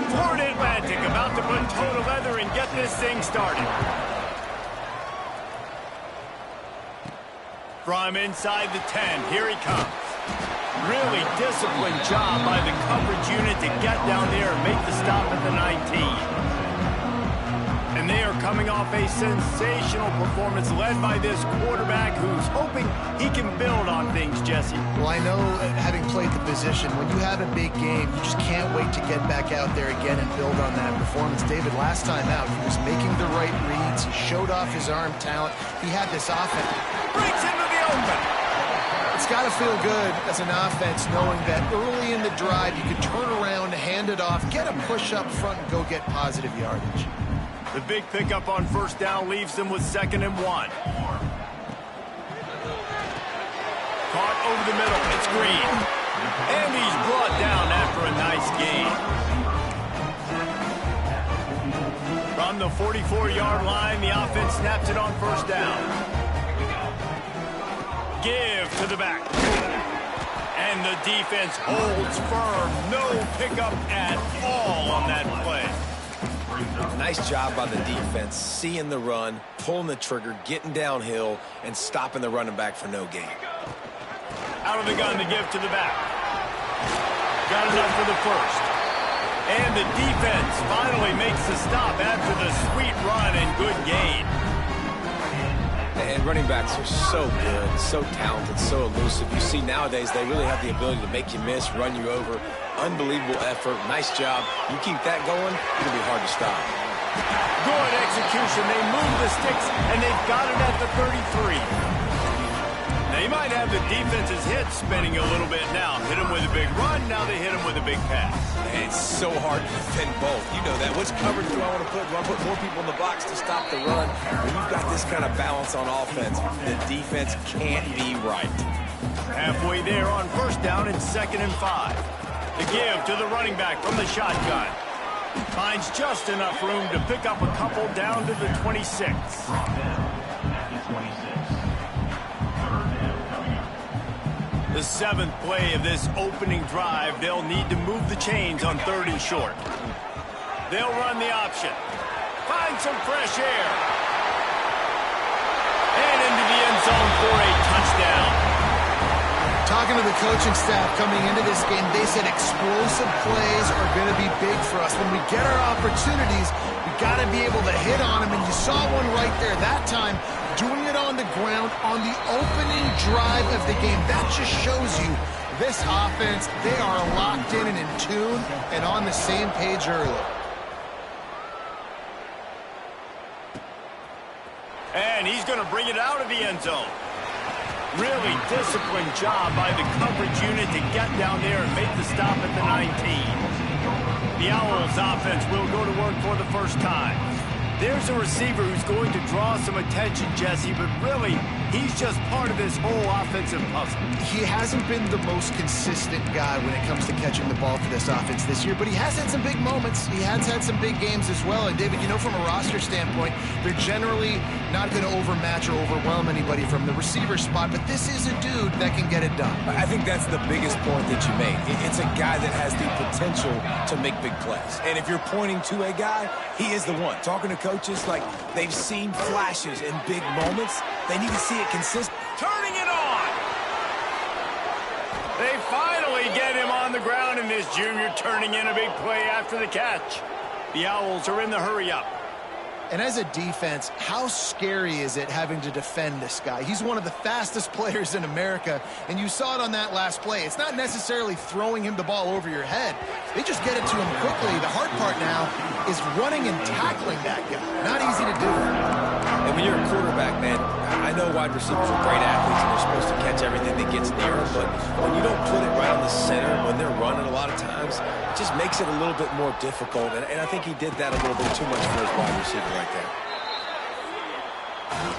Florida Atlantic about to put toe to leather and get this thing started. From inside the 10, here he comes. Really disciplined job by the coverage unit to get down there and make the stop at the 19. And they are coming off a sensational performance led by this quarterback who's hoping he can build on things, Jesse. Well, I know, having played the position, when you have a big game, you just can't wait to get back out there again and build on that performance. David, last time out, he was making the right reads. He showed off his arm talent. He had this offense. Breaks into the open. It's got to feel good as an offense knowing that early in the drive you can turn around, hand it off, get a push up front, and go get positive yardage. The big pickup on first down leaves them with 2nd and 1. Caught over the middle. It's Green. And he's brought down after a nice gain. From the 44-yard line, the offense snaps it on first down. Give to the back. And the defense holds firm. No pickup at all on that play. Nice job by the defense, seeing the run, pulling the trigger, getting downhill, and stopping the running back for no gain. Out of the gun to give to the back. Got enough for the first. And the defense finally makes the stop after the sweet run and good gain. And running backs are so good, so talented, so elusive. You see nowadays they really have the ability to make you miss, run you over. Unbelievable effort. Nice job. You keep that going, it'll be hard to stop. Good execution. They move the sticks, and they've got it at the 33. They might have the defense's head spinning a little bit now. Hit them with a big run, now they hit them with a big pass. And it's so hard to defend both. You know that. Which coverage do I want to put? Do I put more people in the box to stop the run? When you've got this kind of balance on offense, the defense can't be right. Halfway there on first down and 2nd and 5. The give to the running back from the shotgun. Finds just enough room to pick up a couple down to the 26. The 7th play of this opening drive, they'll need to move the chains on 3rd and short. They'll run the option. Find some fresh air. And into the end zone for a touchdown. Talking to the coaching staff coming into this game, they said explosive plays are going to be big for us. When we get our opportunities, we got to be able to hit on them, and you saw one right there that time, doing it on the ground on the opening drive of the game. That just shows you this offense, they are locked in and in tune and on the same page early. And he's going to bring it out of the end zone. Really disciplined job by the coverage unit to get down there and make the stop at the 19. The Owls offense will go to work for the first time. There's a receiver who's going to draw some attention, Jesse, but really, he's just part of this whole offensive puzzle. He hasn't been the most consistent guy when it comes to catching the ball for this offense this year, but he has had some big moments. He has had some big games as well. And, David, you know, from a roster standpoint, they're generally not going to overmatch or overwhelm anybody from the receiver spot, but this is a dude that can get it done. I think that's the biggest point that you made. It's a guy that has the potential to make big plays. And if you're pointing to a guy, he is the one. Talking to coaches, like, they've seen flashes in big moments. They need to see it consistent. Turning it on! They finally get him on the ground, and this junior turning in a big play after the catch. The Owls are in the hurry-up. And as a defense, how scary is it having to defend this guy? He's one of the fastest players in America, and you saw it on that last play. It's not necessarily throwing him the ball over your head. They just get it to him quickly. The hard part now is running and tackling that guy. Not easy to do. And when you're a quarterback, man, I know wide receivers are great athletes and they're supposed to catch everything that gets near them, but when you don't put it right on the center, when they're running a lot of times, it just makes it a little bit more difficult. And I think he did that a little bit too much for his wide receiver right there.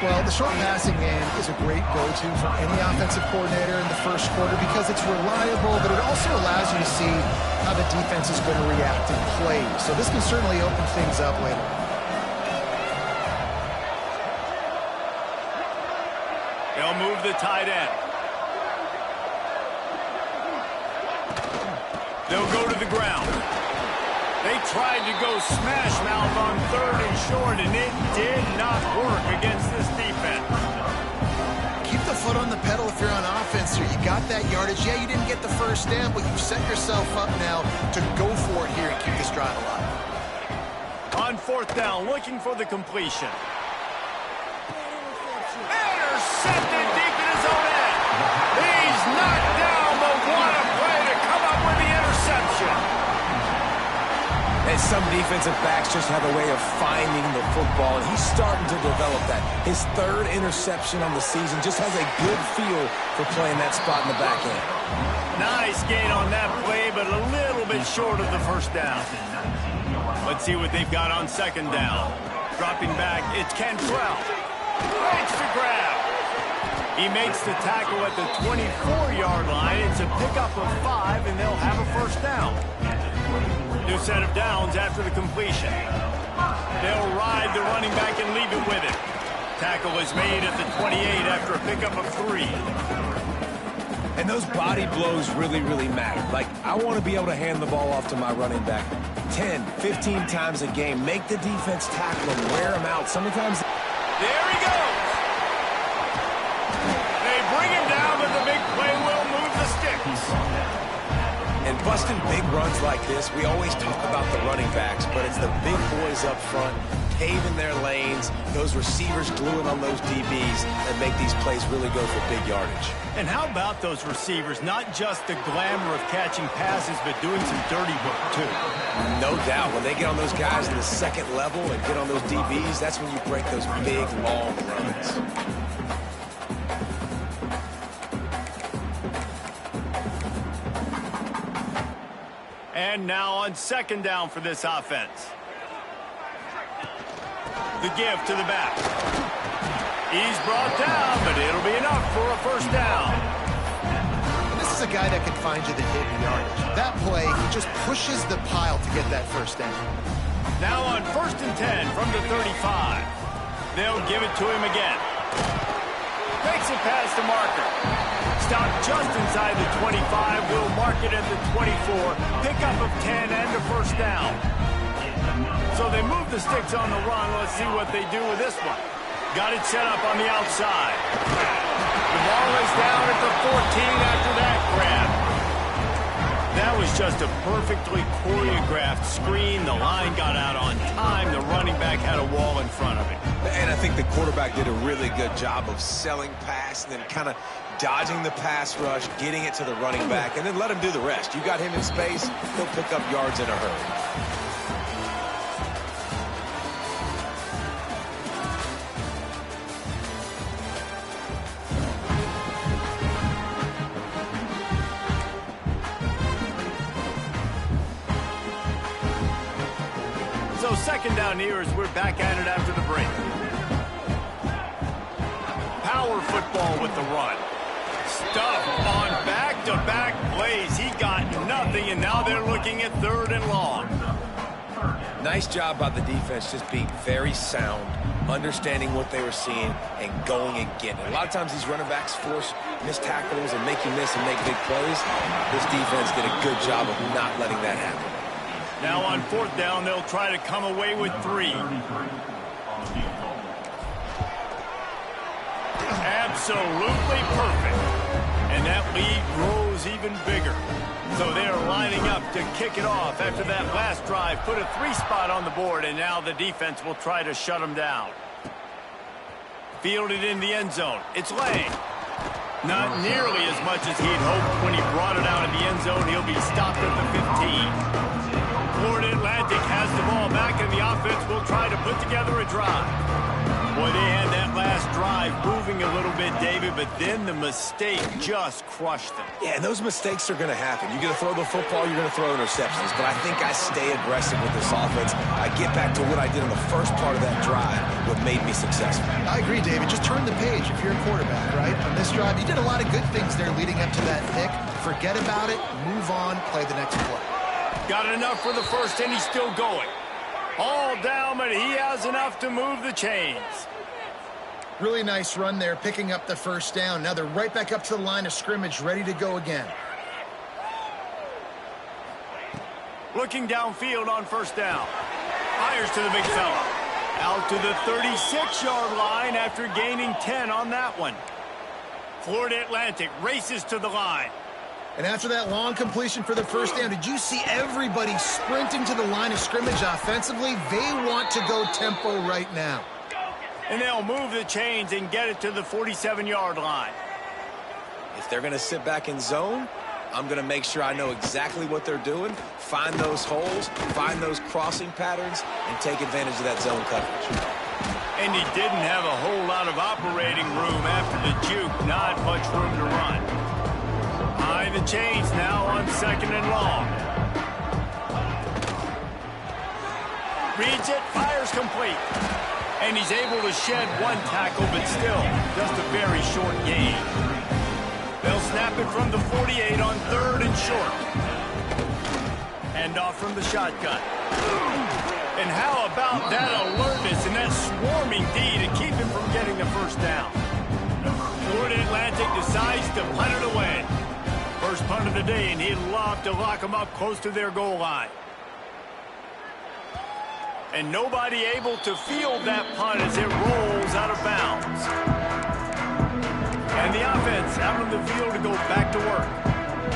Well, the short passing game is a great go-to for any offensive coordinator in the first quarter because it's reliable, but it also allows you to see how the defense is going to react and play. So this can certainly open things up later. They'll move the tight end. They'll go to the ground. They tried to go smash mouth on 3rd and short, and it did not work against this defense. Keep the foot on the pedal if you're on offense here. You got that yardage. Yeah, you didn't get the first down, but you've set yourself up now to go for it here and keep this drive alive. On 4th down, looking for the completion. Intercepted deep in his own end. He's knocked down, but what a play to come up with the interception. And some defensive backs just have a way of finding the football, and he's starting to develop that. His 3rd interception on the season, just has a good feel for playing that spot in the back end. Nice gain on that play, but a little bit short of the first down. Let's see what they've got on 2nd down. Dropping back, it's Cantrell. Makes the grab. He makes the tackle at the 24-yard line. It's a pickup of 5, and they'll have a first down. New set of downs after the completion. They'll ride the running back and leave it with it. Tackle is made at the 28 after a pickup of 3. And those body blows really, really matter. Like, I want to be able to hand the ball off to my running back 10, 15 times a game. Make the defense tackle him, wear him out. Sometimes... There he goes. They bring him down, but the big play will move the sticks. And busting big runs like this, we always talk about the running backs, but it's the big boys up front, paving their lanes, those receivers gluing on those DBs that make these plays really go for big yardage. And how about those receivers? Not just the glamour of catching passes, but doing some dirty work, too. No doubt. When they get on those guys in the 2nd level and get on those DBs, that's when you break those big, long runs. And now on 2nd down for this offense. The give to the back. He's brought down, but it'll be enough for a first down. This is a guy that can find you the hidden yardage. That play, he just pushes the pile to get that first down. Now on 1st and 10 from the 35. They'll give it to him again. Makes it past the marker. Stopped just inside the 25. Will mark it at the 24. Pickup of 10 and a first down. So they move the sticks on the run. Let's see what they do with this one. Got it set up on the outside. The ball is down at the 14 after that grab. That was just a perfectly choreographed screen. The line got out on time. The running back had a wall in front of him. And I think the quarterback did a really good job of selling pass and then kind of dodging the pass rush, getting it to the running back, and then let him do the rest. You got him in space, he'll pick up yards in a hurry. So 2nd down here as we're back at it after the break. Power football with the run. Stuff on back-to-back plays. He got nothing, and now they're looking at 3rd and long. Nice job by the defense just being very sound, understanding what they were seeing, and going and getting it. A lot of times these running backs force missed tackles and make you miss and make big plays. This defense did a good job of not letting that happen. Now on 4th down, they'll try to come away with 3. Absolutely perfect. And that lead grows even bigger. So they're lining up to kick it off after that last drive. Put a 3 spot on the board, and now the defense will try to shut them down. Fielded in the end zone. It's Lang. Not nearly as much as he'd hoped when he brought it out in the end zone. He'll be stopped at the 15. Florida Atlantic has the ball back, and the offense will try to put together a drive. Boy, they had that last drive moving a little bit, David, but then the mistake just crushed them. Yeah, and those mistakes are going to happen. You're going to throw the football, you're going to throw interceptions, but I think I stay aggressive with this offense. I get back to what I did in the first part of that drive, what made me successful. I agree, David. Just turn the page if you're a quarterback, right? On this drive, you did a lot of good things there leading up to that pick. Forget about it, move on, play the next play. Got enough for the first, and he's still going. All down, but he has enough to move the chains. Really nice run there, picking up the first down. Now they're right back up to the line of scrimmage, ready to go again. Looking downfield on first down. Fires to the big fella. Out to the 36-yard line after gaining 10 on that one. Florida Atlantic races to the line. And after that long completion for the first down, did you see everybody sprinting to the line of scrimmage offensively? They want to go tempo right now. And they'll move the chains and get it to the 47-yard line. If they're going to sit back in zone, I'm going to make sure I know exactly what they're doing, find those holes, find those crossing patterns, and take advantage of that zone coverage. And he didn't have a whole lot of operating room after the juke. Not much room to run. High the chains now on 2nd and long. Reads it, fires complete. And he's able to shed one tackle, but still just a very short gain. They'll snap it from the 48 on 3rd and short. Hand off from the shotgun. And how about that alertness and that swarming D to keep him from getting the first down? Florida Atlantic decides to punt it away. First punt of the day, and he'd love to lock them up close to their goal line. And nobody able to field that punt as it rolls out of bounds. And the offense out on the field to go back to work.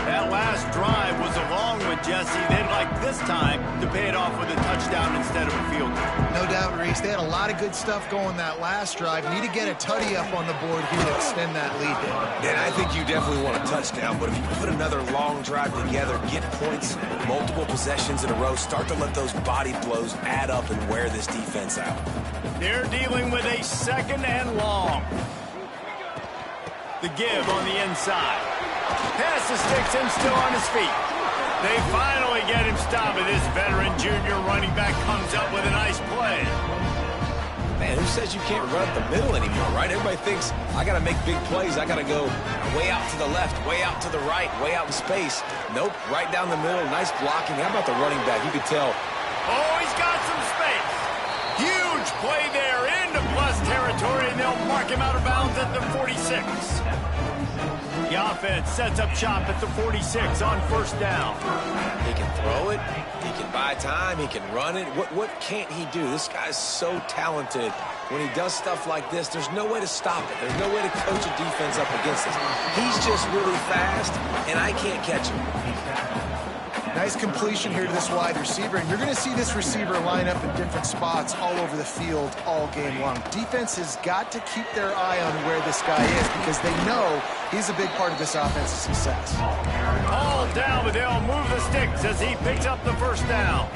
That last drive was a long one, Jesse. They'd like this time to pay it off with a touchdown instead of a field goal. No doubt, Reese. They had a lot of good stuff going that last drive. Need to get a tutty up on the board here to extend that lead there. And I think you definitely want a touchdown, but if you put another long drive together, get points, multiple possessions in a row, start to let those body blows add up and wear this defense out. They're dealing with a 2nd and long. The give on the inside. Pass the sticks him still on his feet. They finally get him stopped, and this veteran junior running back comes up with a nice play. Man, who says you can't run up the middle anymore, right? Everybody thinks, I got to make big plays. I got to go way out to the left, way out to the right, way out in space. Nope, right down the middle, nice blocking. How about the running back? You could tell. Oh, he's got some space. Huge play there into plus territory, and they'll mark him out of bounds at the 46. The offense sets up shop at the 46 on first down. He can throw it. He can buy time. He can run it. What can't he do? This guy's so talented. When he does stuff like this, there's no way to stop it. There's no way to coach a defense up against this. He's just really fast, and I can't catch him. Nice completion here to this wide receiver, and you're going to see this receiver line up in different spots all over the field all game long. Defense has got to keep their eye on where this guy is because they know he's a big part of this offense's success. All down, but they'll move the sticks as he picks up the first down.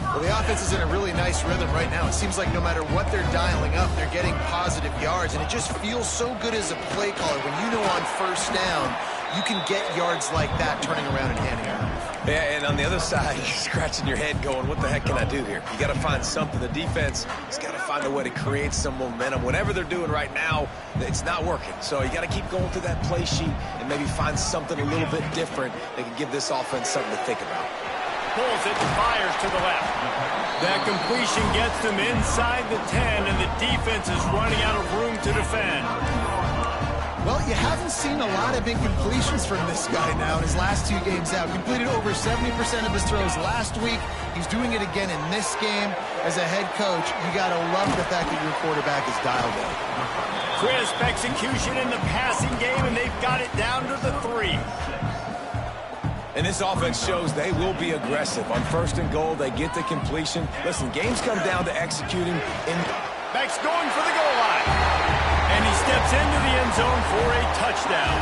Well, the offense is in a really nice rhythm right now. It seems like no matter what they're dialing up, they're getting positive yards, and it just feels so good as a play caller when you know on first down you can get yards like that turning around and handing it off. Yeah, and on the other side, you're scratching your head going, what the heck can I do here? You got to find something. The defense has got to find a way to create some momentum. Whatever they're doing right now, it's not working. So you got to keep going through that play sheet and maybe find something a little bit different that can give this offense something to think about. Pulls it and fires to the left. That completion gets them inside the 10, and the defense is running out of room to defend. Well, you haven't seen a lot of incompletions from this guy now in his last 2 games out. Completed over 70% of his throws last week. He's doing it again in this game. As a head coach, you got to love the fact that your quarterback is dialed in. Crisp execution in the passing game, and they've got it down to the 3. And this offense shows they will be aggressive. On first and goal, they get the completion. Listen, games come down to executing. Beck's going for the goal line. And he steps into the end zone for a touchdown.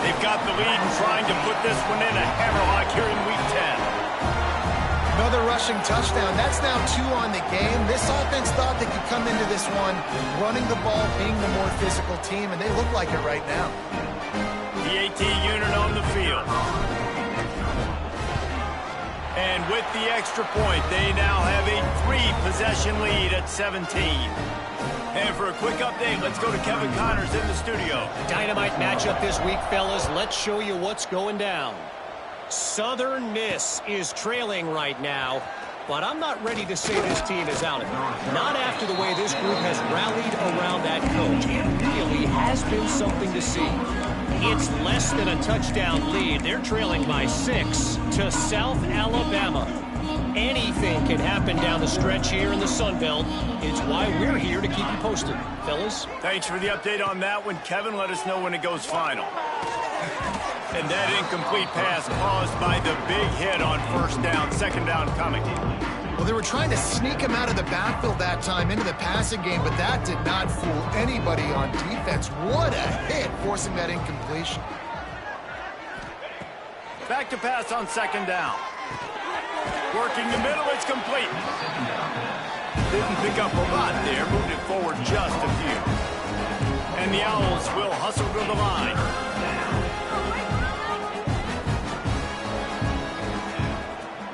They've got the lead and trying to put this one in a hammerlock here in Week 10. Another rushing touchdown. That's now 2 on the game. This offense thought they could come into this one running the ball, being the more physical team, and they look like it right now. The AT unit on the field. And with the extra point, they now have a 3-possession lead at 17. And for a quick update, let's go to Kevin Connors in the studio. Dynamite matchup this week, fellas. Let's show you what's going down. Southern Miss is trailing right now, but I'm not ready to say this team is out of it. Not after the way this group has rallied around that coach. It really has been something to see. It's less than a touchdown lead. They're trailing by 6 to South Alabama. Anything can happen down the stretch here in the Sun Belt. It's why we're here to keep you posted, fellas. Thanks for the update on that one, Kevin. Let us know when it goes final. And that incomplete pass caused by the big hit on first down, second down coming. Well, they were trying to sneak him out of the backfield that time into the passing game, but that did not fool anybody on defense. What a hit, forcing that incompletion. Back to pass on second down. Working the middle, it's complete. Didn't pick up a lot there, moved it forward just a few. And the Owls will hustle to the line.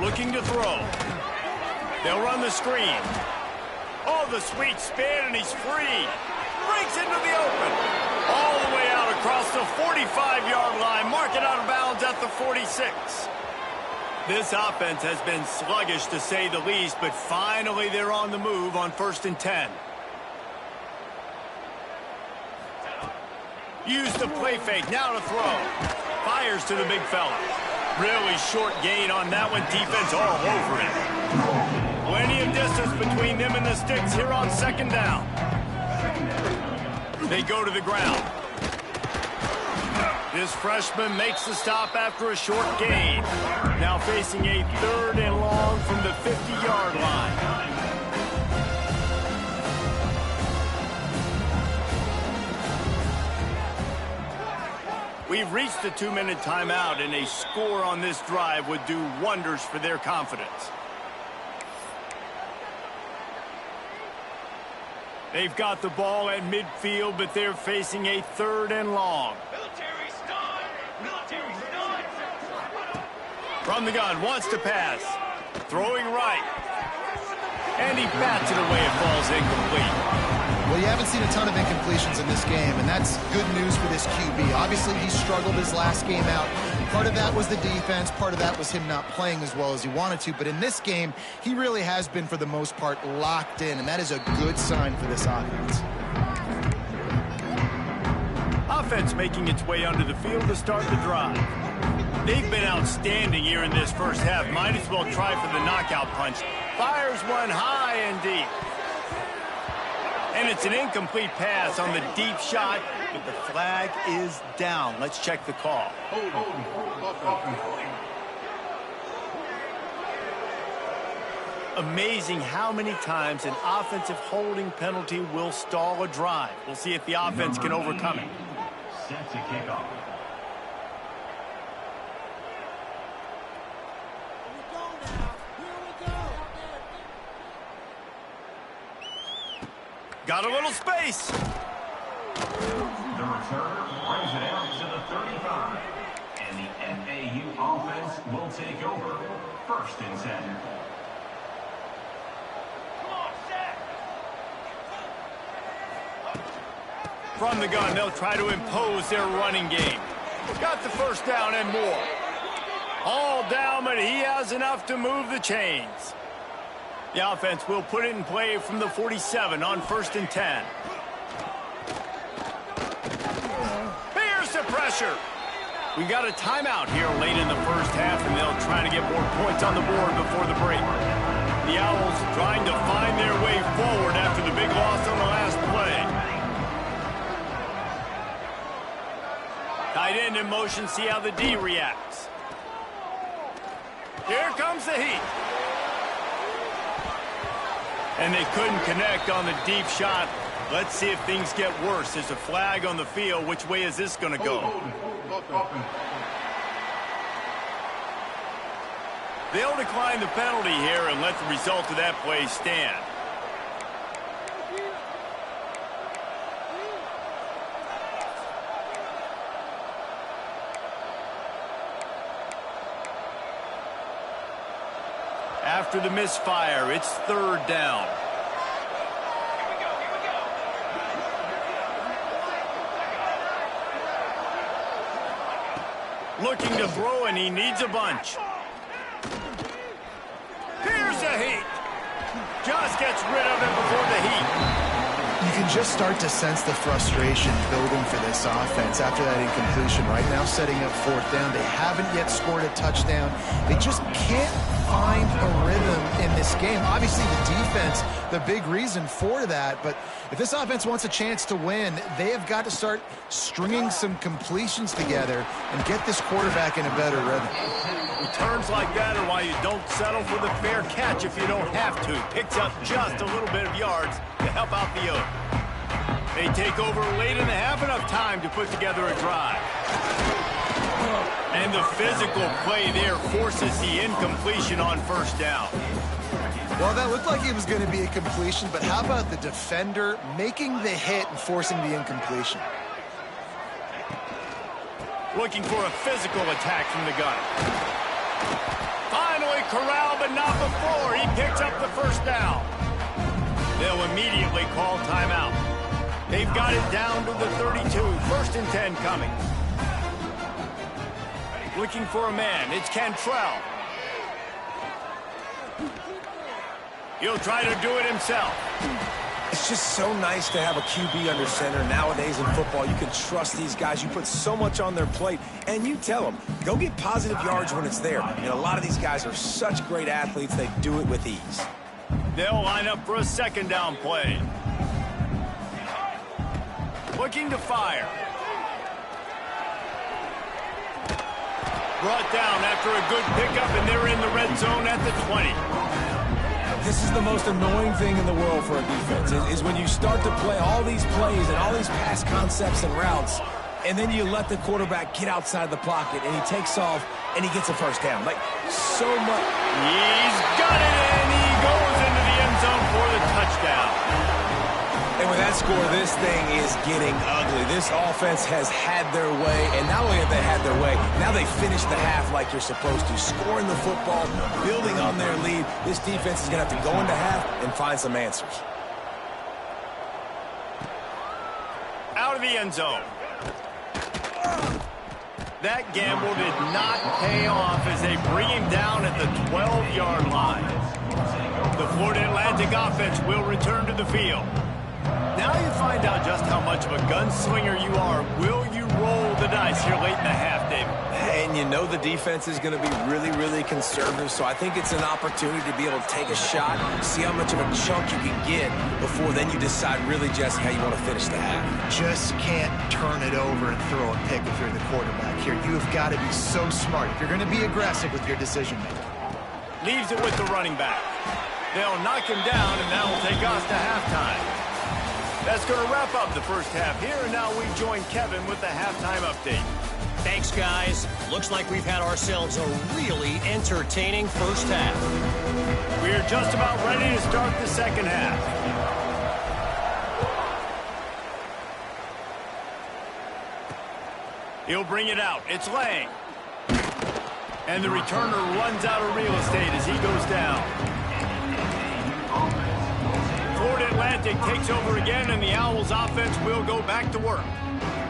Looking to throw. They'll run the screen. Oh, the sweet spin, and he's free. Breaks into the open. All the way out across the 45-yard line. Mark it out of bounds at the 46. This offense has been sluggish, to say the least, but finally they're on the move on 1st and 10. Use the play fake, now to throw. Fires to the big fella. Really short gain on that one, defense all over it. Plenty of distance between them and the sticks here on second down. They go to the ground. This freshman makes the stop after a short gain. Now facing a 3rd and long from the 50-yard line. We've reached the 2-minute timeout, and a score on this drive would do wonders for their confidence. They've got the ball at midfield, but they're facing a 3rd and long. From the gun, wants to pass. Throwing right. And he bats it away. It falls incomplete. Well, you haven't seen a ton of incompletions in this game, and that's good news for this QB. Obviously, he struggled his last game out. Part of that was the defense. Part of that was him not playing as well as he wanted to. But in this game, he really has been, for the most part, locked in, and that is a good sign for this offense. Offense making its way onto the field to start the drive. They've been outstanding here in this first half. Might as well try for the knockout punch. Fires one high and deep. And it's an incomplete pass on the deep shot, but the flag is down. Let's check the call. Amazing how many times an offensive holding penalty will stall a drive. We'll see if the offense can overcome it. Set to kick off. Got a little space. The returner brings it out to the 35. And the NAU offense will take over. 1st and 10. From the gun, they'll try to impose their running game. Got the first down and more. All down, but he has enough to move the chains. The offense will put it in play from the 47 on 1st and 10. Here's the pressure. We got a timeout here late in the first half, and they'll try to get more points on the board before the break. The Owls trying to find their way forward after the big loss on the last play. Tight end in motion, see how the D reacts. Here comes the heat. And they couldn't connect on the deep shot. Let's see if things get worse. There's a flag on the field. Which way is this going to go? They'll decline the penalty here and let the result of that play stand. After the misfire, it's 3rd down. Looking to throw, and he needs a bunch. Here's a heat. Just gets rid of it before the heat. You can just start to sense the frustration building for this offense after that incompletion. Right now, setting up fourth down. They haven't yet scored a touchdown. They just can't find a rhythm in this game. Obviously, the defense, the big reason for that. But if this offense wants a chance to win, they have got to start stringing some completions together and get this quarterback in a better rhythm. Returns like that are why you don't settle for the fair catch if you don't have to. Picks up just a little bit of yards to help out the Oak. They take over late in the half, enough time to put together a drive. And the physical play there forces the incompletion on first down. Well, that looked like it was going to be a completion, but how about the defender making the hit and forcing the incompletion? Looking for a physical attack from the gun. Finally corralled, but not before. He picks up the first down. They'll immediately call timeout. They've got it down to the 32. First and 10 coming. Looking for a man. It's Cantrell. He'll try to do it himself. It's just so nice to have a QB under center. Nowadays in football, you can trust these guys. You put so much on their plate, and you tell them, go get positive yards when it's there. And a lot of these guys are such great athletes, they do it with ease. They'll line up for a second down play. Looking to fire. Brought down after a good pickup, and they're in the red zone at the 20. This is the most annoying thing in the world for a defense, is when you start to play all these plays and all these pass concepts and routes, and then you let the quarterback get outside the pocket, and he takes off, and he gets a first down. Like, so much. He's got it, and he goes into the end zone for the touchdown. And with that score, this thing is getting ugly. This offense has had their way, and not only have they had their way, now they finish the half like you're supposed to, scoring the football, building on their lead. This defense is going to have to go into half and find some answers. Out of the end zone. That gamble did not pay off as they bring him down at the 12-yard line. The Florida Atlantic offense will return to the field. Now you find out just how much of a gunslinger you are. Will you roll the dice here late in the half, David? And you know the defense is going to be really, really conservative, so I think it's an opportunity to be able to take a shot, see how much of a chunk you can get before then you decide really just how you want to finish the half. Just can't turn it over and throw a pick if you're the quarterback here. You have got to be so smart if you're going to be aggressive with your decision-making. Leaves it with the running back. They'll knock him down, and that will take us to halftime. That's going to wrap up the first half here, and now we join Kevin with the halftime update. Thanks, guys. Looks like we've had ourselves a really entertaining first half. We're just about ready to start the second half. He'll bring it out. It's Lang. And the returner runs out of real estate as he goes down. Florida Atlantic takes over again, and the Owls offense will go back to work.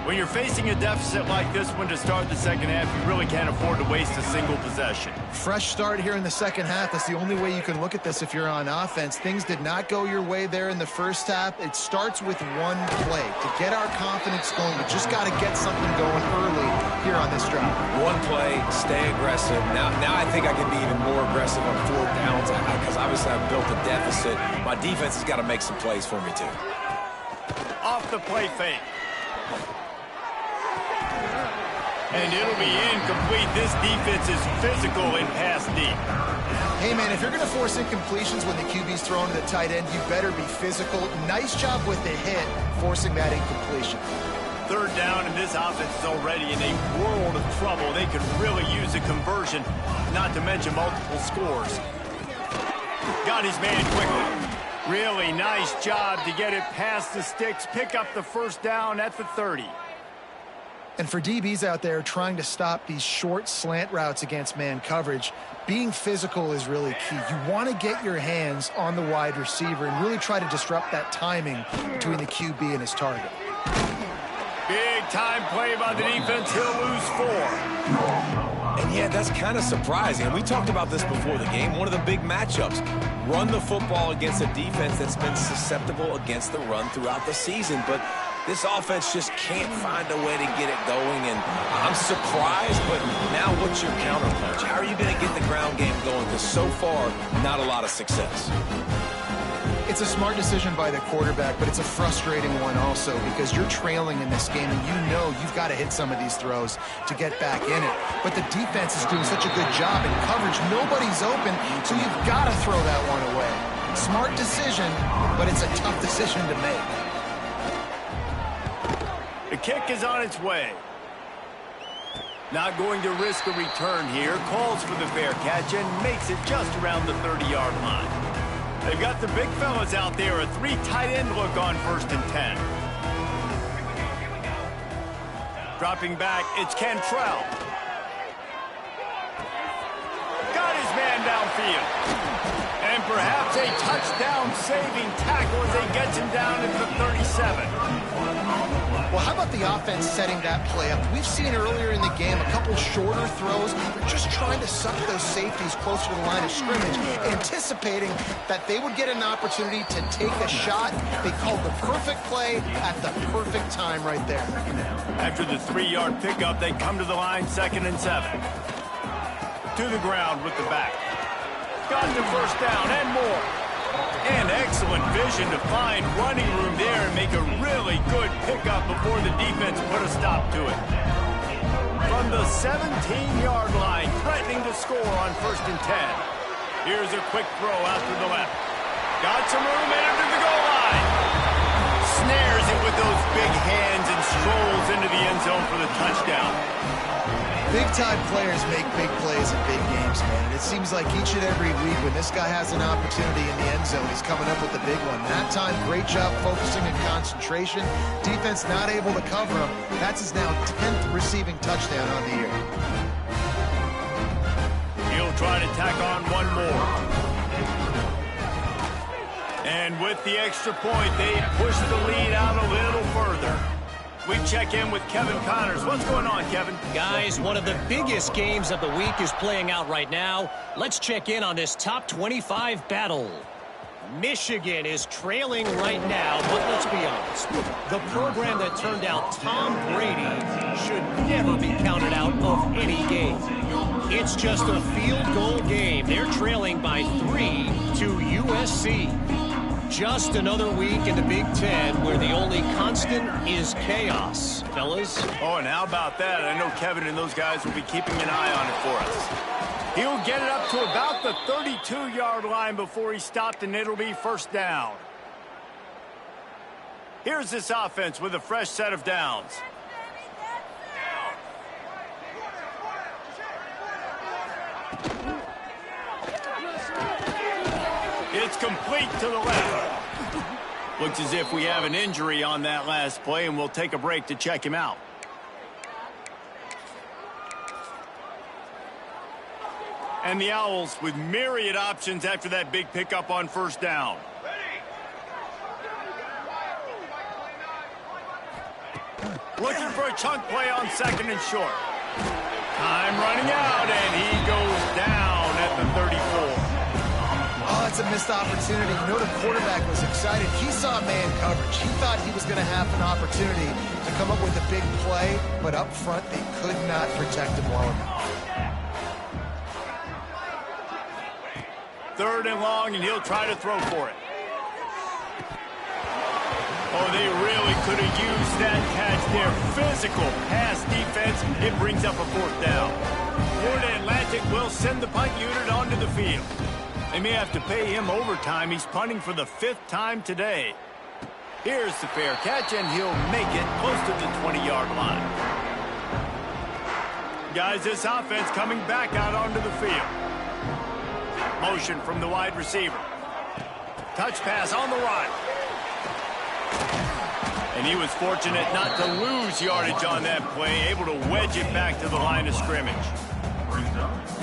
When you're facing a deficit like this one to start the second half, you really can't afford to waste a single possession. Fresh start here in the second half. That's the only way you can look at this if you're on offense. Things did not go your way there in the first half. It starts with one play. To get our confidence going, we just got to get something going early here on this drive. One play, stay aggressive. Now I think I can be even more aggressive on fourth downs because obviously I've built a deficit. My defense has got to make some plays for me too. Off the play fake. And it'll be incomplete. This defense is physical and pass deep. Hey, man, if you're going to force incompletions when the QB's thrown to the tight end, you better be physical. Nice job with the hit, forcing that incompletion. Third down, and this offense is already in a world of trouble. They could really use a conversion, not to mention multiple scores. Got his man quickly. Really nice job to get it past the sticks, pick up the first down at the 30. And for DBs out there trying to stop these short slant routes against man coverage, being physical is really key. You want to get your hands on the wide receiver and really try to disrupt that timing between the QB and his target. Big time play by the defense. He'll lose 4. And yeah, that's kind of surprising. And we talked about this before the game. One of the big matchups. Run the football against a defense that's been susceptible against the run throughout the season. But this offense just can't find a way to get it going. And I'm surprised, but now what's your counterpunch? How are you going to get the ground game going? Because so far, not a lot of success. It's a smart decision by the quarterback, but it's a frustrating one also because you're trailing in this game and you know you've got to hit some of these throws to get back in it. But the defense is doing such a good job in coverage. Nobody's open, so you've got to throw that one away. Smart decision, but it's a tough decision to make. The kick is on its way. Not going to risk a return here. Calls for the fair catch and makes it just around the 30-yard line. They've got the big fellas out there. A 3 tight end look on 1st and 10. Dropping back, it's Cantrell. Got his man downfield. And perhaps a touchdown-saving tackle as they get him down at the 37. Well, how about the offense setting that play up? We've seen earlier in the game a couple shorter throws. They're just trying to suck those safeties closer to the line of scrimmage, anticipating that they would get an opportunity to take a shot. They called the perfect play at the perfect time right there. After the 3-yard pickup, they come to the line 2nd and 7. To the ground with the back. Got the 1st down and more. And excellent vision to find running room there and make a really good pickup before the defense put a stop to it. From the 17-yard line, threatening to score on 1st and 10. Here's a quick throw out to the left. Got some room and under the goal line. Snares it with those big hands and strolls into the end zone for the touchdown. Big-time players make big plays in big games, man. And it seems like each and every week when this guy has an opportunity in the end zone, he's coming up with the big one. That time, great job focusing and concentration. Defense not able to cover him. That's his now 10th receiving touchdown on the year. He'll try to tack on one more. And with the extra point, they push the lead out a little further. We check in with Kevin Connors. What's going on, Kevin? Guys, one of the biggest games of the week is playing out right now. Let's check in on this top 25 battle. Michigan is trailing right now, but let's be honest. The program that turned out Tom Brady should never be counted out of any game. It's just a field goal game. They're trailing by 3 to USC. Just another week in the Big Ten where the only constant is chaos, fellas. Oh, and how about that? I know Kevin and those guys will be keeping an eye on it for us. He'll get it up to about the 32-yard line before he's stopped, and it'll be 1st down. Here's this offense with a fresh set of downs. It's complete to the left. Looks as if we have an injury on that last play, and we'll take a break to check him out. And the Owls with myriad options after that big pickup on 1st down. Looking for a chunk play on 2nd and short. Time running out, and he goes down at the 34. Oh, that's a missed opportunity. You know, the quarterback was excited. He saw man coverage. He thought he was going to have an opportunity to come up with a big play, but up front, they could not protect him well enough. 3rd and long, and he'll try to throw for it. Oh, they really could have used that catch there. Physical pass defense. It brings up a 4th down. Florida Atlantic will send the punt unit onto the field. They may have to pay him overtime. He's punting for the 5th time today. Here's the fair catch, and he'll make it close to the 20-yard line. Guys, this offense coming back out onto the field. Motion from the wide receiver. Touch pass on the right. And he was fortunate not to lose yardage on that play, able to wedge it back to the line of scrimmage.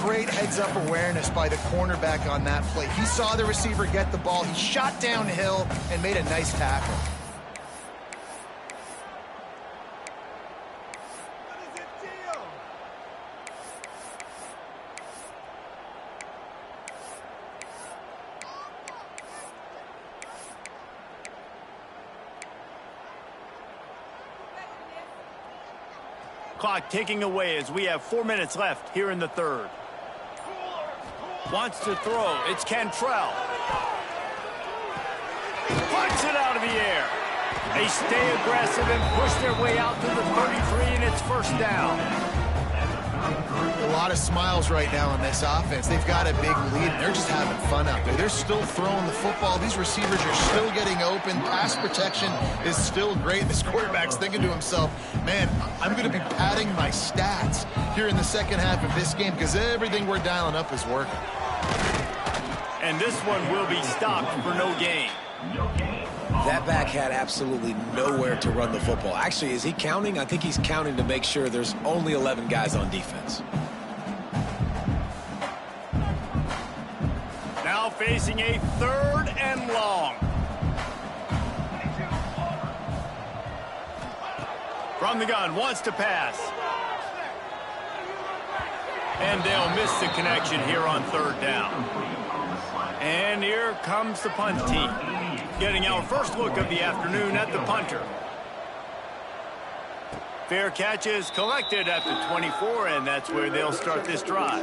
Great heads-up awareness by the cornerback on that play. He saw the receiver get the ball. He shot downhill and made a nice tackle. Clock ticking away as we have 4 minutes left here in the third. Wants to throw. It's Cantrell. Punts it out of the air. They stay aggressive and push their way out to the 33, and it's first down. A lot of smiles right now on this offense. They've got a big lead, and they're just having fun out there. They're still throwing the football. These receivers are still getting open. Pass protection is still great. This quarterback's thinking to himself, man, I'm going to be padding my stats here in the second half of this game because everything we're dialing up is working. And this one will be stopped for no gain. That back had absolutely nowhere to run the football. Actually, is he counting? I think he's counting to make sure there's only 11 guys on defense. Now facing a 3rd and long. From the gun, wants to pass. And they'll miss the connection here on 3rd down. And here comes the punt team. Getting our first look of the afternoon at the punter. Fair catch is collected at the 24, and that's where they'll start this drive.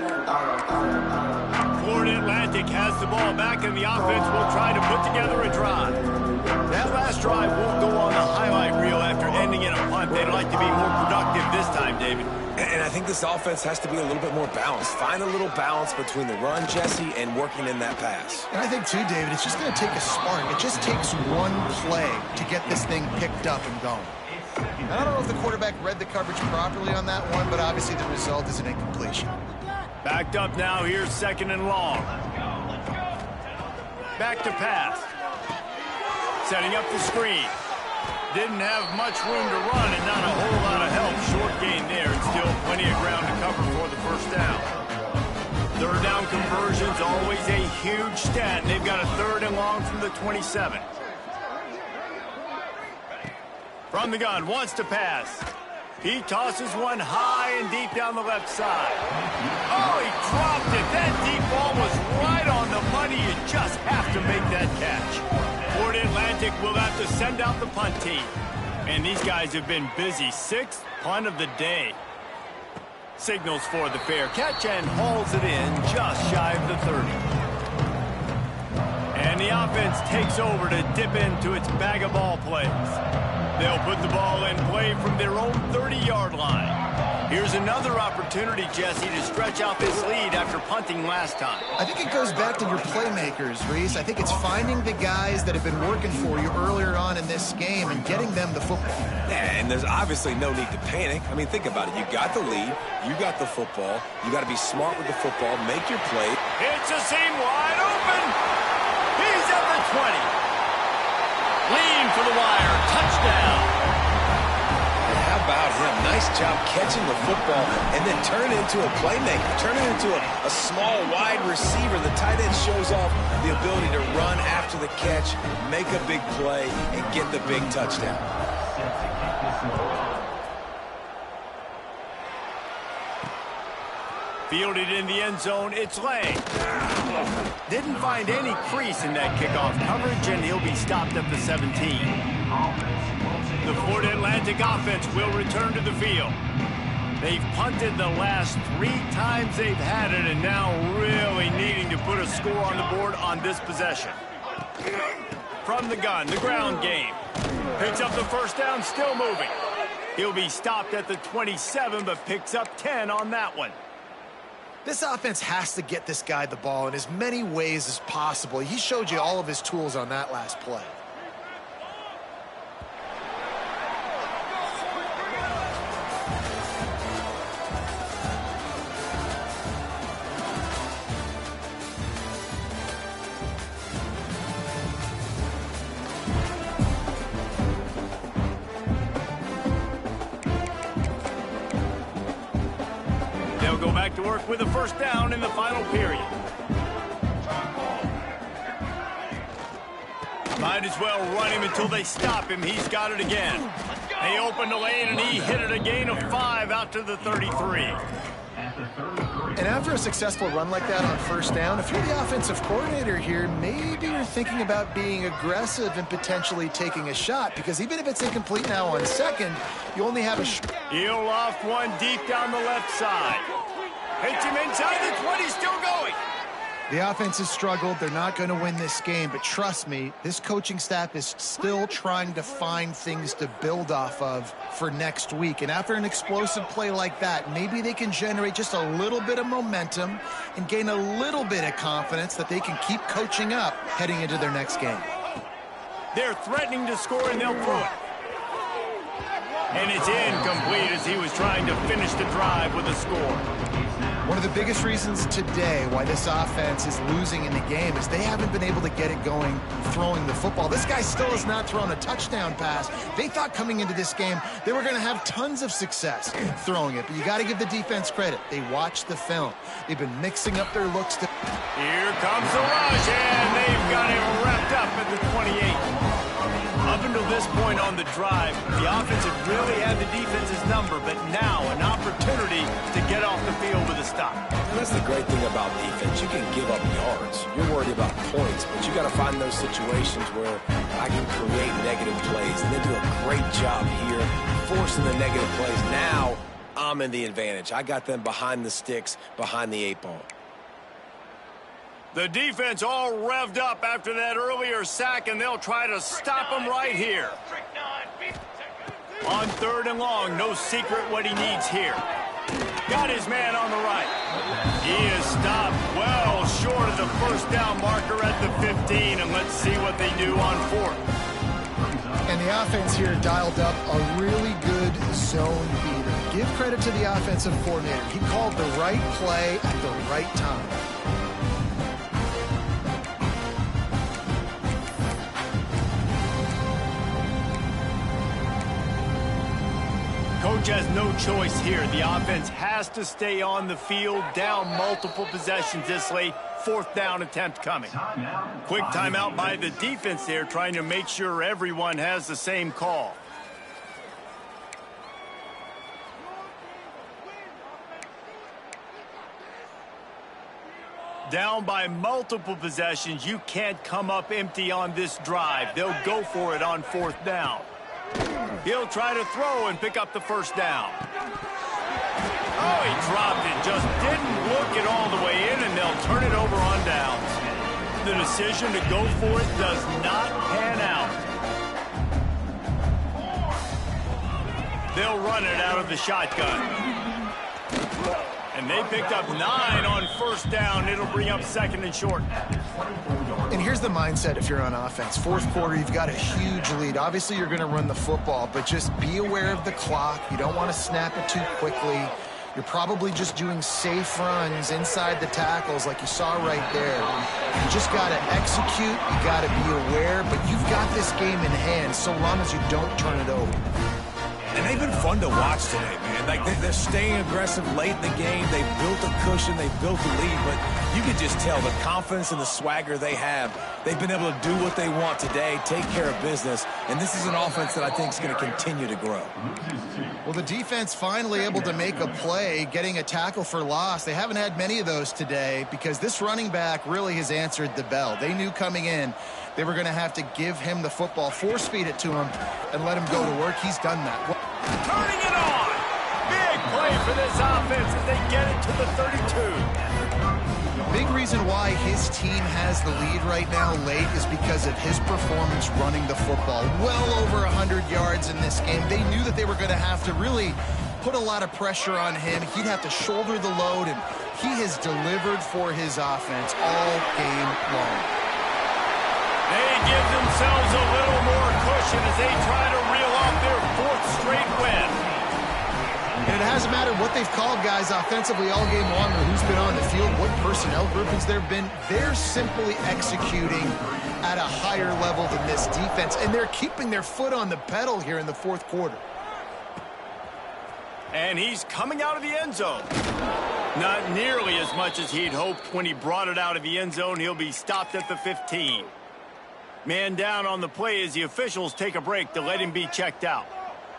Florida Atlantic has the ball back, and the offense will try to put together a drive. That last drive won't go on the highlight reel after ending in a punt. They'd like to be more productive this time, David. And I think this offense has to be a little bit more balanced. Find a little balance between the run, Jesse, and working in that pass. And I think, too, David, it's just going to take a spark. It just takes one play to get this thing picked up and going. And I don't know if the quarterback read the coverage properly on that one, but obviously the result is an incompletion. Backed up now. Here's 2nd and long. Back to pass. Setting up the screen. Didn't have much room to run and not a whole lot of help. Short gain there and still plenty of ground to cover for the first down. 3rd down conversion's always a huge stat. They've got a 3rd and long from the 27. From the gun, wants to pass. He tosses one high and deep down the left side. Oh, he dropped it. That deep ball was right on the money. You just have to make that catch. Florida Atlantic will have to send out the punt team. And these guys have been busy. 6th punt of the day. Signals for the fair catch and hauls it in just shy of the 30. And the offense takes over to dip into its bag of ball plays. They'll put the ball in play from their own 30-yard line. Here's another opportunity, Jesse, to stretch out this lead after punting last time. I think it goes back to your playmakers, Reese. I think it's finding the guys that have been working for you earlier on in this game and getting them the football. Yeah, and there's obviously no need to panic. I mean, think about it. You got the lead. You got the football. You got to be smart with the football. Make your play. It's a seam wide open. He's at the 20. Lean for the wire. Touchdown. How about him? Nice job catching the football and then turn it into a playmaker. Turn it into a small, wide receiver. The tight end shows off the ability to run after the catch, make a big play, and get the big touchdown. Fielded in the end zone, it's Lang. Didn't find any crease in that kickoff coverage, and he'll be stopped at the 17. The Florida Atlantic offense will return to the field. They've punted the last 3 times they've had it, and now really needing to put a score on the board on this possession. From the gun, the ground game. Picks up the first down, still moving. He'll be stopped at the 27, but picks up 10 on that one. This offense has to get this guy the ball in as many ways as possible. He showed you all of his tools on that last play. Go back to work with a first down in the final period. Might as well run him until they stop him. He's got it again. They opened the lane, and he hit it a gain of 5 out to the 33. And after a successful run like that on first down, if you're the offensive coordinator here, maybe you're thinking about being aggressive and potentially taking a shot, because even if it's incomplete now on second, you only have a He'll loft one deep down the left side. Hits him inside the 20, still going. The offense has struggled. They're not going to win this game, but trust me, this coaching staff is still trying to find things to build off of for next week. And after an explosive play like that, maybe they can generate just a little bit of momentum and gain a little bit of confidence that they can keep coaching up heading into their next game. They're threatening to score, and they'll throw it. And it's incomplete as he was trying to finish the drive with a score. One of the biggest reasons today why this offense is losing in the game is they haven't been able to get it going throwing the football. This guy still has not thrown a touchdown pass. They thought coming into this game they were going to have tons of success throwing it, but you got to give the defense credit. They watched the film. They've been mixing up their looks. Here comes the rush, and they've got it wrapped up at the 28. Up until this point on the drive, the offense had really had the defense's number, but now an opportunity to get off the field with a stop. And that's the great thing about defense. You can give up yards. You're worried about points, but you got to find those situations where I can create negative plays. And they do a great job here, forcing the negative plays. Now I'm in the advantage. I got them behind the sticks, behind the 8-ball. The defense all revved up after that earlier sack, and they'll try to stop him right here. On 3rd and long, no secret what he needs here. Got his man on the right. He is stopped well short of the first down marker at the 15, and let's see what they do on 4th. And the offense here dialed up a really good zone beater. Give credit to the offensive coordinator. He called the right play at the right time. Coach has no choice here. The offense has to stay on the field, down multiple possessions this late. 4th down attempt coming. Quick timeout by the defense there, trying to make sure everyone has the same call. Down by multiple possessions, you can't come up empty on this drive. They'll go for it on 4th down. He'll try to throw and pick up the first down. Oh, he dropped it. Just didn't look it all the way in, and they'll turn it over on downs. The decision to go for it does not pan out. They'll run it out of the shotgun. And they picked up 9 on 1st down. It'll bring up 2nd and short. And here's the mindset if you're on offense. 4th quarter, you've got a huge lead. Obviously, you're going to run the football, but just be aware of the clock. You don't want to snap it too quickly. You're probably just doing safe runs inside the tackles like you saw right there. You just got to execute. You got to be aware, but you've got this game in hand so long as you don't turn it over. And they've been fun to watch today, man. Like they're staying aggressive late in the game. They've built a cushion. They've built a lead. But you can just tell the confidence and the swagger they have. They've been able to do what they want today, take care of business. And this is an offense that I think is going to continue to grow. Well, the defense finally able to make a play, getting a tackle for loss. They haven't had many of those today because this running back really has answered the bell. They knew coming in they were going to have to give him the football, force feed it to him, and let him go to work. He's done that. Turning it on. Big play for this offense as they get it to the 32. Big reason why his team has the lead right now late is because of his performance running the football. Well over 100 yards in this game. They knew that they were going to have to really put a lot of pressure on him. He'd have to shoulder the load, and he has delivered for his offense all game long. They give themselves a little more cushion as they try to reel off their 4th straight win. And it hasn't mattered what they've called guys offensively all game long or who's been on the field, what personnel groupings there have been. They're simply executing at a higher level than this defense, and they're keeping their foot on the pedal here in the 4th quarter. And he's coming out of the end zone. Not nearly as much as he'd hoped when he brought it out of the end zone. He'll be stopped at the 15. Man down on the play as the officials take a break to let him be checked out.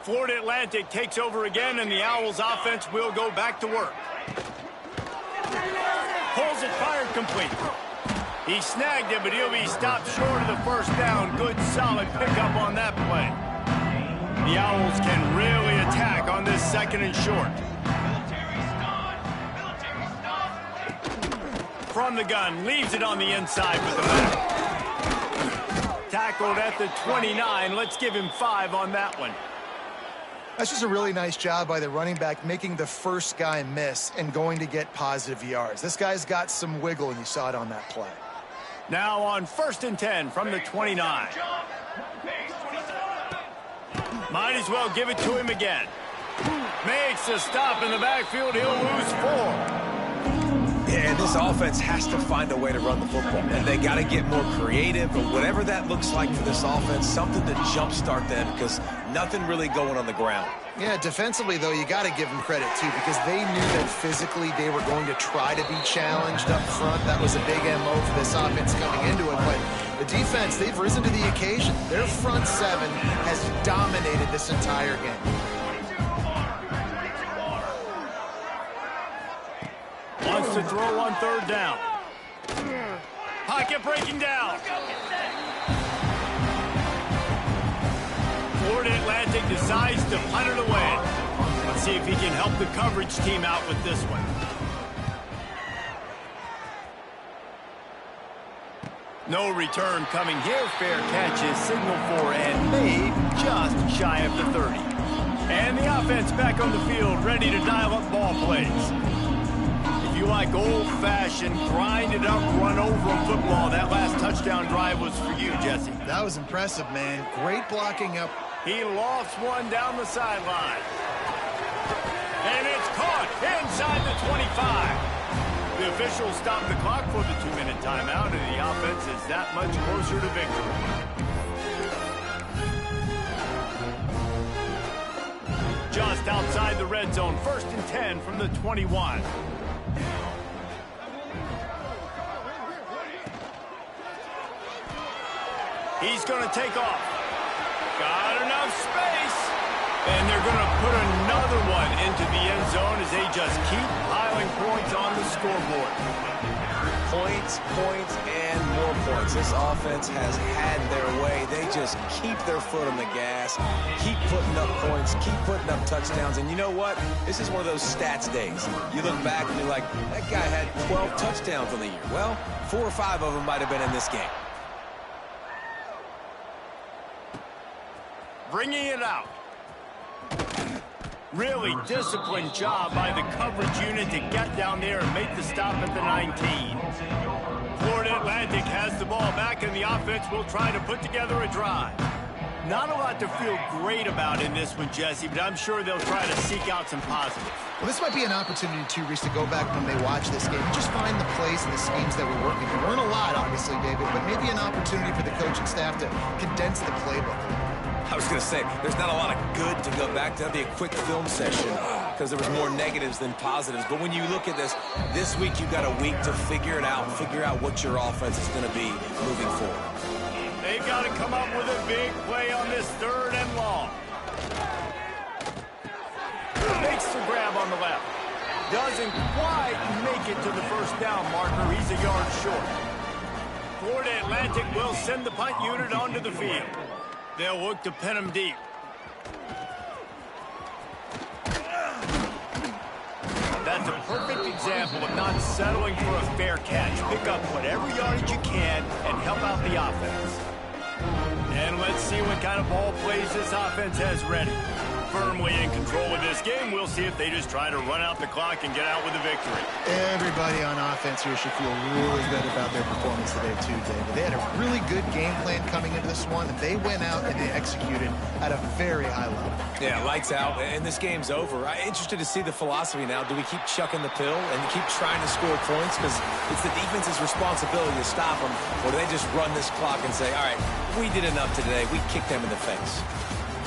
Florida Atlantic takes over again, and the Owls offense will go back to work. Pulls it, fired complete. He snagged it, but he'll be stopped short of the first down. Good, solid pickup on that play. The Owls can really attack on this second and short. From the gun, leaves it on the inside with the back. Tackled at the 29. Let's give him 5 on that one. That's just a really nice job by the running back, making the first guy miss and going to get positive yards. This guy's got some wiggle, and you saw it on that play. Now on 1st and 10 from the 29. Might as well give it to him again. Makes a stop in the backfield. He'll lose 4. Yeah, and this offense has to find a way to run the football. And they got to get more creative, or whatever that looks like for this offense, something to jumpstart them, because nothing really going on the ground. Yeah, defensively, though, you got to give them credit, too, because they knew that physically they were going to try to be challenged up front. That was a big MO for this offense coming into it. But the defense, they've risen to the occasion. Their front 7 has dominated this entire game. Wants to throw on 3rd down. Pocket breaking down. Florida Atlantic decides to punt it away. Let's see if he can help the coverage team out with this one. No return coming here. Fair catch is signal for and made just shy of the 30. And the offense back on the field, ready to dial up ball plays. You like old-fashioned, grind-it-up, run-over football. That last touchdown drive was for you, Jesse. That was impressive, man. Great blocking up. He lofts one down the sideline. And it's caught inside the 25. The officials stop the clock for the 2-minute timeout, and the offense is that much closer to victory. Just outside the red zone, 1st and 10 from the 21. He's going to take off. Got enough space. And they're going to put another one into the end zone as they just keep piling points on the scoreboard. Points, points, and more points. This offense has had their way. They just keep their foot on the gas, keep putting up points, keep putting up touchdowns. And you know what? This is one of those stats days. You look back and you're like, that guy had 12 touchdowns on the year. Well, 4 or 5 of them might have been in this game. Bringing it out. Really disciplined job by the coverage unit to get down there and make the stop at the 19. Florida Atlantic has the ball back, and the offense will try to put together a drive. Not a lot to feel great about in this one, Jesse, but I'm sure they'll try to seek out some positives. Well, this might be an opportunity, too, Reese, to go back when they watch this game and just find the plays and the schemes that were working. There weren't a lot, obviously, David, but maybe an opportunity for the coaching staff to condense the playbook. I was going to say, there's not a lot of good to go back to. That'd be a quick film session because there was more negatives than positives. But when you look at this week you've got a week to figure it out, figure out what your offense is going to be moving forward. They've got to come up with a big play on this 3rd and long. Makes the grab on the left. Doesn't quite make it to the 1st down marker. He's a yard short. Florida Atlantic will send the punt unit onto the field. They'll look to pin him deep. That's a perfect example of not settling for a fair catch. Pick up whatever yardage you can and help out the offense. And let's see what kind of ball plays this offense has ready. Firmly in control of this game. We'll see if they just try to run out the clock and get out with a victory. Everybody on offense here should feel really good about their performance today, too, David. They had a really good game plan coming into this one, and they went out and they executed at a very high level. Yeah, lights out, and this game's over. I'm interested to see the philosophy now. Do we keep chucking the pill and keep trying to score points? Because it's the defense's responsibility to stop them, or do they just run this clock and say, all right, we did enough today. We kicked them in the face.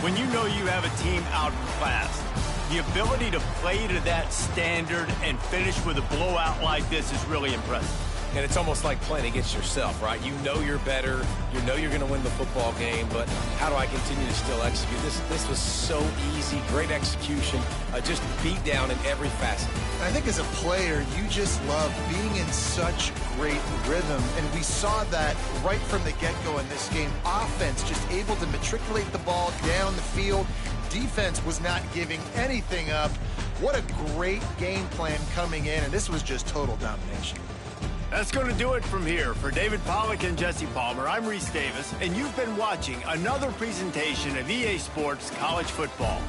When you know you have a team outclassed, the ability to play to that standard and finish with a blowout like this is really impressive. And it's almost like playing against yourself, right? You know you're better. You know you're going to win the football game, but how do I continue to still execute? This was so easy. Great execution. Just beat down in every facet. I think as a player, you just love being in such great rhythm, and we saw that right from the get-go in this game. Offense just able to matriculate the ball down the field, defense was not giving anything up. What a great game plan coming in, and this was just total domination. That's going to do it from here. For David Pollack and Jesse Palmer, I'm Reese Davis, and you've been watching another presentation of EA Sports College Football.